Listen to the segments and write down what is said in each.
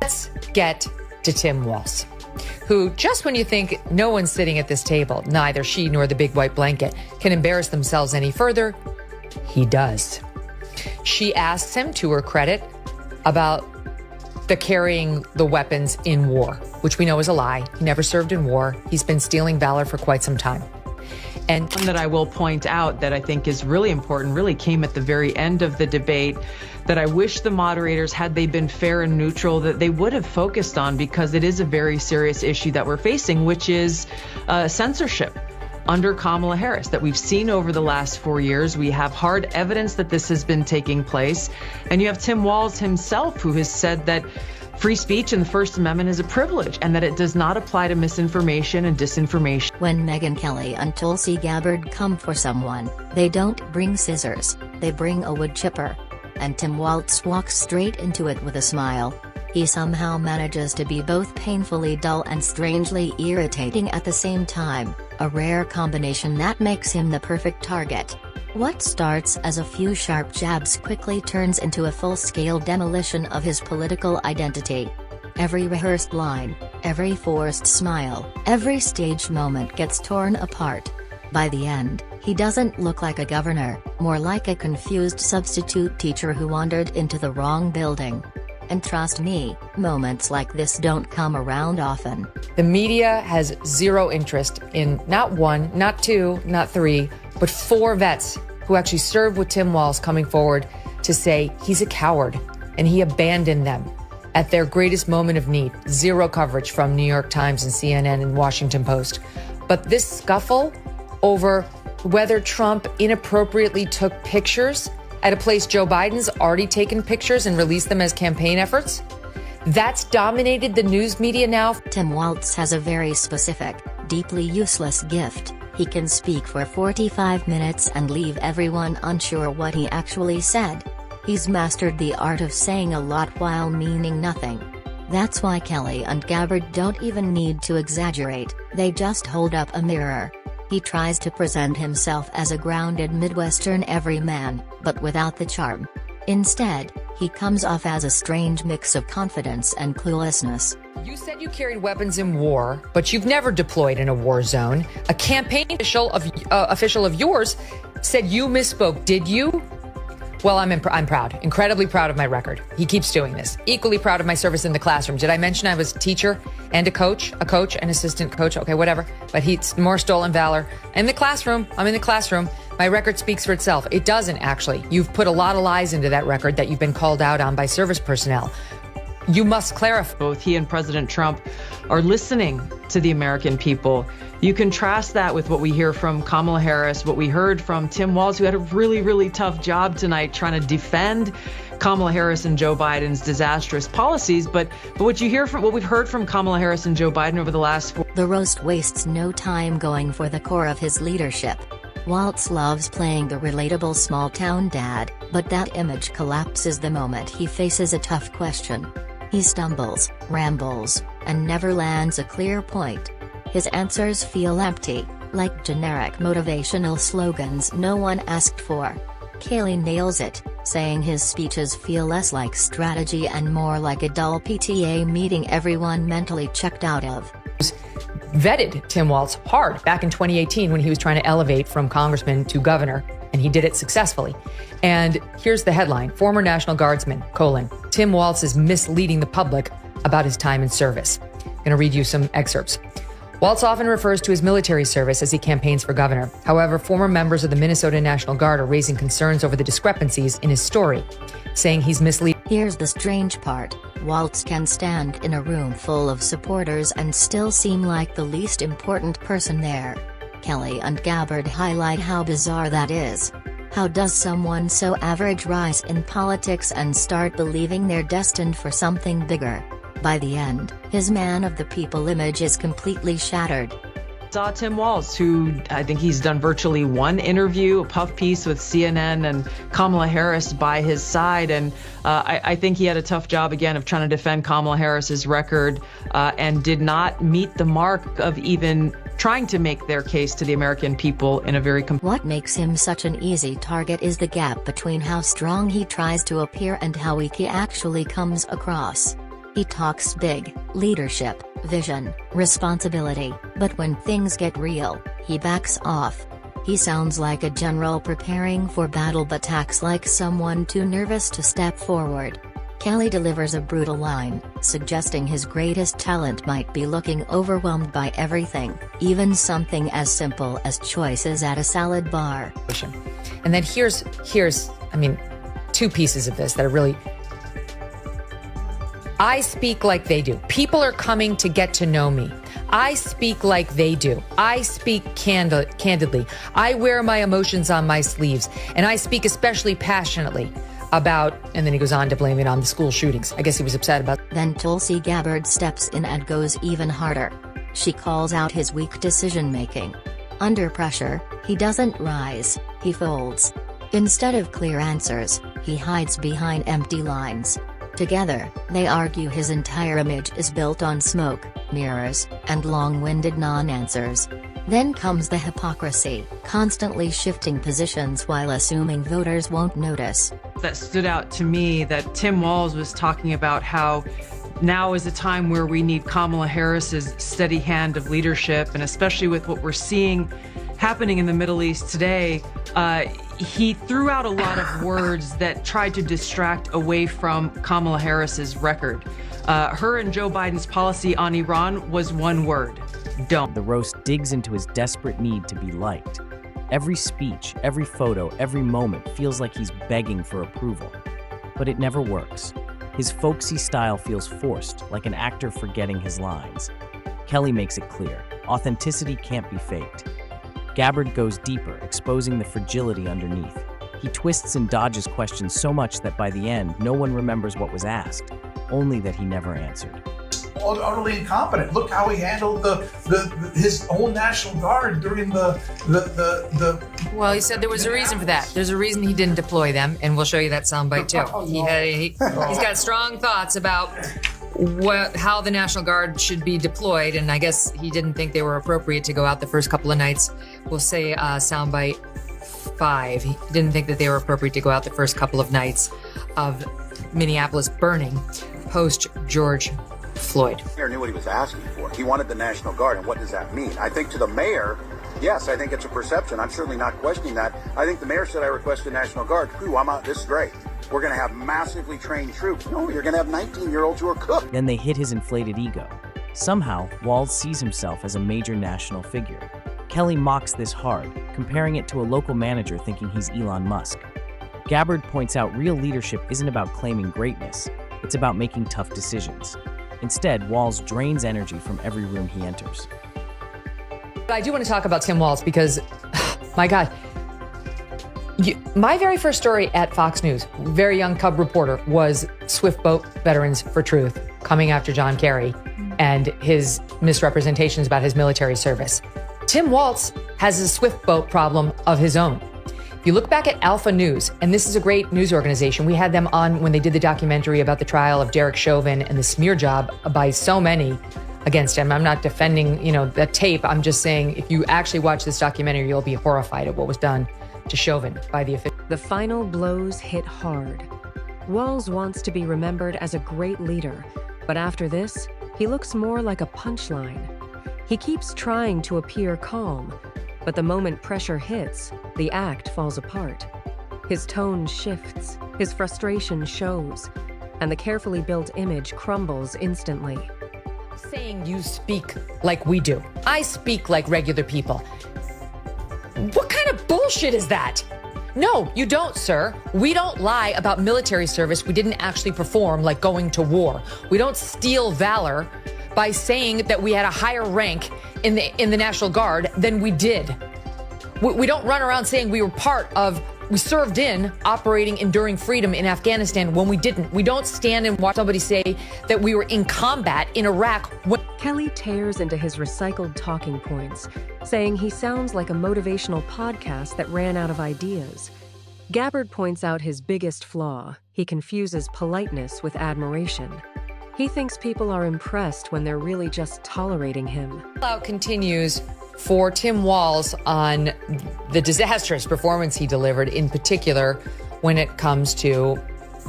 Let's get to Tim Walz, who, just when you think no one's sitting at this table, neither she nor the big white blanket, can embarrass themselves any further, he does. She asks him, to her credit, about the carrying the weapons in war, which we know is a lie. He never served in war. He's been stealing valor for quite some time. And one that I will point out that I think is really important, really came at the very end of the debate, that I wish the moderators, had they been fair and neutral, that they would have focused on, because it is a very serious issue that we're facing, which is censorship under Kamala Harris that we've seen over the last 4 years. We have hard evidence that this has been taking place. And you have Tim Walz himself, who has said that free speech and the First Amendment is a privilege, and that it does not apply to misinformation and disinformation. When Megyn Kelly and Tulsi Gabbard come for someone, they don't bring scissors, they bring a wood chipper. And Tim Walz walks straight into it with a smile. He somehow manages to be both painfully dull and strangely irritating at the same time, a rare combination that makes him the perfect target. What starts as a few sharp jabs quickly turns into a full-scale demolition of his political identity. Every rehearsed line, every forced smile, every staged moment gets torn apart. By the end, he doesn't look like a governor, more like a confused substitute teacher who wandered into the wrong building. And trust me, moments like this don't come around often. The media has zero interest in not one, not two, not three, but 4 vets who actually served with Tim Walz coming forward to say he's a coward and he abandoned them at their greatest moment of need. Zero coverage from New York Times and CNN and Washington Post. But this scuffle over whether Trump inappropriately took pictures at a place Joe Biden's already taken pictures and released them as campaign efforts, that's dominated the news media now. Tim Walz has a very specific, deeply useless gift. He can speak for 45 minutes and leave everyone unsure what he actually said. He's mastered the art of saying a lot while meaning nothing. That's why Kelly and Gabbard don't even need to exaggerate, they just hold up a mirror. He tries to present himself as a grounded Midwestern everyman, but without the charm. Instead, he comes off as a strange mix of confidence and cluelessness. You said you carried weapons in war, but you've never deployed in a war zone. A campaign official of yours said you misspoke. Did you? Well, I'm proud, incredibly proud of my record. He keeps doing this. Equally proud of my service in the classroom. Did I mention I was a teacher and a coach, an assistant coach? Okay, whatever. But he's more stolen valor. In the classroom, I'm in the classroom. My record speaks for itself. It doesn't, actually. You've put a lot of lies into that record that you've been called out on by service personnel. You must clarify. Both he and President Trump are listening to the American people. You contrast that with what we hear from Kamala Harris, what we heard from Tim Walz, who had a really, really tough job tonight trying to defend Kamala Harris and Joe Biden's disastrous policies. But what we've heard from Kamala Harris and Joe Biden over the last 4 The roast wastes no time going for the core of his leadership. Walz loves playing the relatable small-town dad, but that image collapses the moment he faces a tough question. He stumbles, rambles, and never lands a clear point. His answers feel empty, like generic motivational slogans no one asked for. Kelly nails it, saying his speeches feel less like strategy and more like a dull PTA meeting everyone mentally checked out of. Vetted Tim Walz hard back in 2018 when he was trying to elevate from congressman to governor, and he did it successfully. And here's the headline: former National Guardsman, Tim Walz is misleading the public about his time in service. I'm going to read you some excerpts. Walz often refers to his military service as he campaigns for governor. However, former members of the Minnesota National Guard are raising concerns over the discrepancies in his story, saying he's misleading. Here's the strange part. Walz can stand in a room full of supporters and still seem like the least important person there. Kelly and Gabbard highlight how bizarre that is. How does someone so average rise in politics and start believing they're destined for something bigger? By the end, his man of the people image is completely shattered. Saw Tim Walz, who I think he's done virtually one interview, a puff piece with CNN, and Kamala Harris by his side. And I think he had a tough job, again, of trying to defend Kamala Harris's record and did not meet the mark of even trying to make their case to the American people in a very What makes him such an easy target is the gap between how strong he tries to appear and how weak he actually comes across. He talks big, leadership, vision, responsibility, but when things get real, he backs off. He sounds like a general preparing for battle but acts like someone too nervous to step forward. Kelly delivers a brutal line, suggesting his greatest talent might be looking overwhelmed by everything, even something as simple as choices at a salad bar. And then here's two pieces of this that are really... I speak like they do. People are coming to get to know me. I speak like they do. I speak candidly. I wear my emotions on my sleeves, and I speak especially passionately about, and then he goes on to blame it on the school shootings. I guess he was upset about. Then Tulsi Gabbard steps in and goes even harder. She calls out his weak decision-making. Under pressure, he doesn't rise, he folds. Instead of clear answers, he hides behind empty lines. Together, they argue his entire image is built on smoke, mirrors, and long-winded non-answers. Then comes the hypocrisy, constantly shifting positions while assuming voters won't notice. That stood out to me that Tim Walz was talking about how now is a time where we need Kamala Harris's steady hand of leadership, and especially with what we're seeing happening in the Middle East today, he threw out a lot of words that tried to distract away from Kamala Harris's record. Her and Joe Biden's policy on Iran was one word: don't. The roast digs into his desperate need to be liked. Every speech, every photo, every moment feels like he's begging for approval. But it never works. His folksy style feels forced, like an actor forgetting his lines. Kelly makes it clear: authenticity can't be faked. Gabbard goes deeper, exposing the fragility underneath. He twists and dodges questions so much that by the end, no one remembers what was asked, only that he never answered. Utterly incompetent. Look how he handled his own National Guard during the. Well, he said there was a reason for that. There's a reason he didn't deploy them, and we'll show you that soundbite too. He's got strong thoughts about how the National Guard should be deployed, and I guess he didn't think they were appropriate to go out the first couple of nights. We'll say soundbite 5. He didn't think that they were appropriate to go out the first couple of nights of Minneapolis burning post George Floyd. The mayor knew what he was asking for. He wanted the National Guard, and what does that mean? I think to the mayor, yes, I think it's a perception. I'm certainly not questioning that. I think the mayor said, I request the National Guard. Ooh, I'm out. This is great. We're going to have massively trained troops. No, you're going to have 19-year-olds who are cooked. Then they hit his inflated ego. Somehow, Walz sees himself as a major national figure. Kelly mocks this hard, comparing it to a local manager thinking he's Elon Musk. Gabbard points out real leadership isn't about claiming greatness. It's about making tough decisions. Instead, Walz drains energy from every room he enters. I do want to talk about Tim Walz because, my God, my very first story at Fox News, very young cub reporter, was Swift Boat Veterans for Truth coming after John Kerry and his misrepresentations about his military service. Tim Walz has a Swift Boat problem of his own. If you look back at Alpha News, and this is a great news organization, we had them on when they did the documentary about the trial of Derek Chauvin and the smear job by so many against him. I'm not defending, that tape. I'm just saying if you actually watch this documentary, you'll be horrified at what was done to Chauvin by the official. The final blows hit hard. Walz wants to be remembered as a great leader, but after this, he looks more like a punchline. He keeps trying to appear calm, but the moment pressure hits, the act falls apart. His tone shifts, his frustration shows, and the carefully built image crumbles instantly. Saying you speak like we do. I speak like regular people. What kind of bullshit is that? No, you don't, sir. We don't lie about military service we didn't actually perform, like going to war. We don't steal valor by saying that we had a higher rank in the National Guard than we did. We don't run around saying we served in operating Enduring Freedom in Afghanistan when we didn't. We don't stand and watch somebody say that we were in combat in Iraq. Kelly tears into his recycled talking points, saying he sounds like a motivational podcast that ran out of ideas. Gabbard points out his biggest flaw: he confuses politeness with admiration. He thinks people are impressed when they're really just tolerating him. Continues for Tim Walz on the disastrous performance he delivered, in particular when it comes to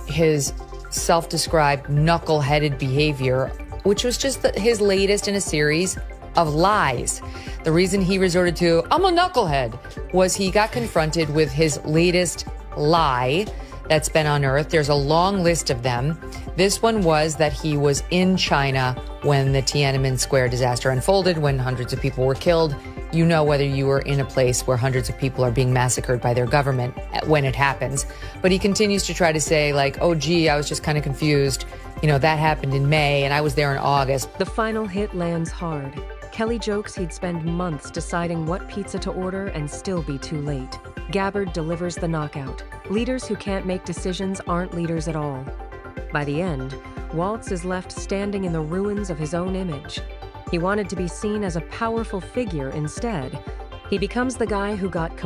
his self-described knuckle-headed behavior, which was just his latest in a series of lies. The reason he resorted to, I'm a knucklehead, was he got confronted with his latest lie that's been unearthed. There's a long list of them. This one was that he was in China when the Tiananmen Square disaster unfolded, when hundreds of people were killed. You know, whether you were in a place where hundreds of people are being massacred by their government when it happens. But he continues to try to say, like, oh, gee, I was just kind of confused. You know, that happened in May and I was there in August. The final hit lands hard. Kelly jokes he'd spend months deciding what pizza to order and still be too late. Gabbard delivers the knockout. Leaders who can't make decisions aren't leaders at all. By the end, Walz is left standing in the ruins of his own image. He wanted to be seen as a powerful figure instead. He becomes the guy who got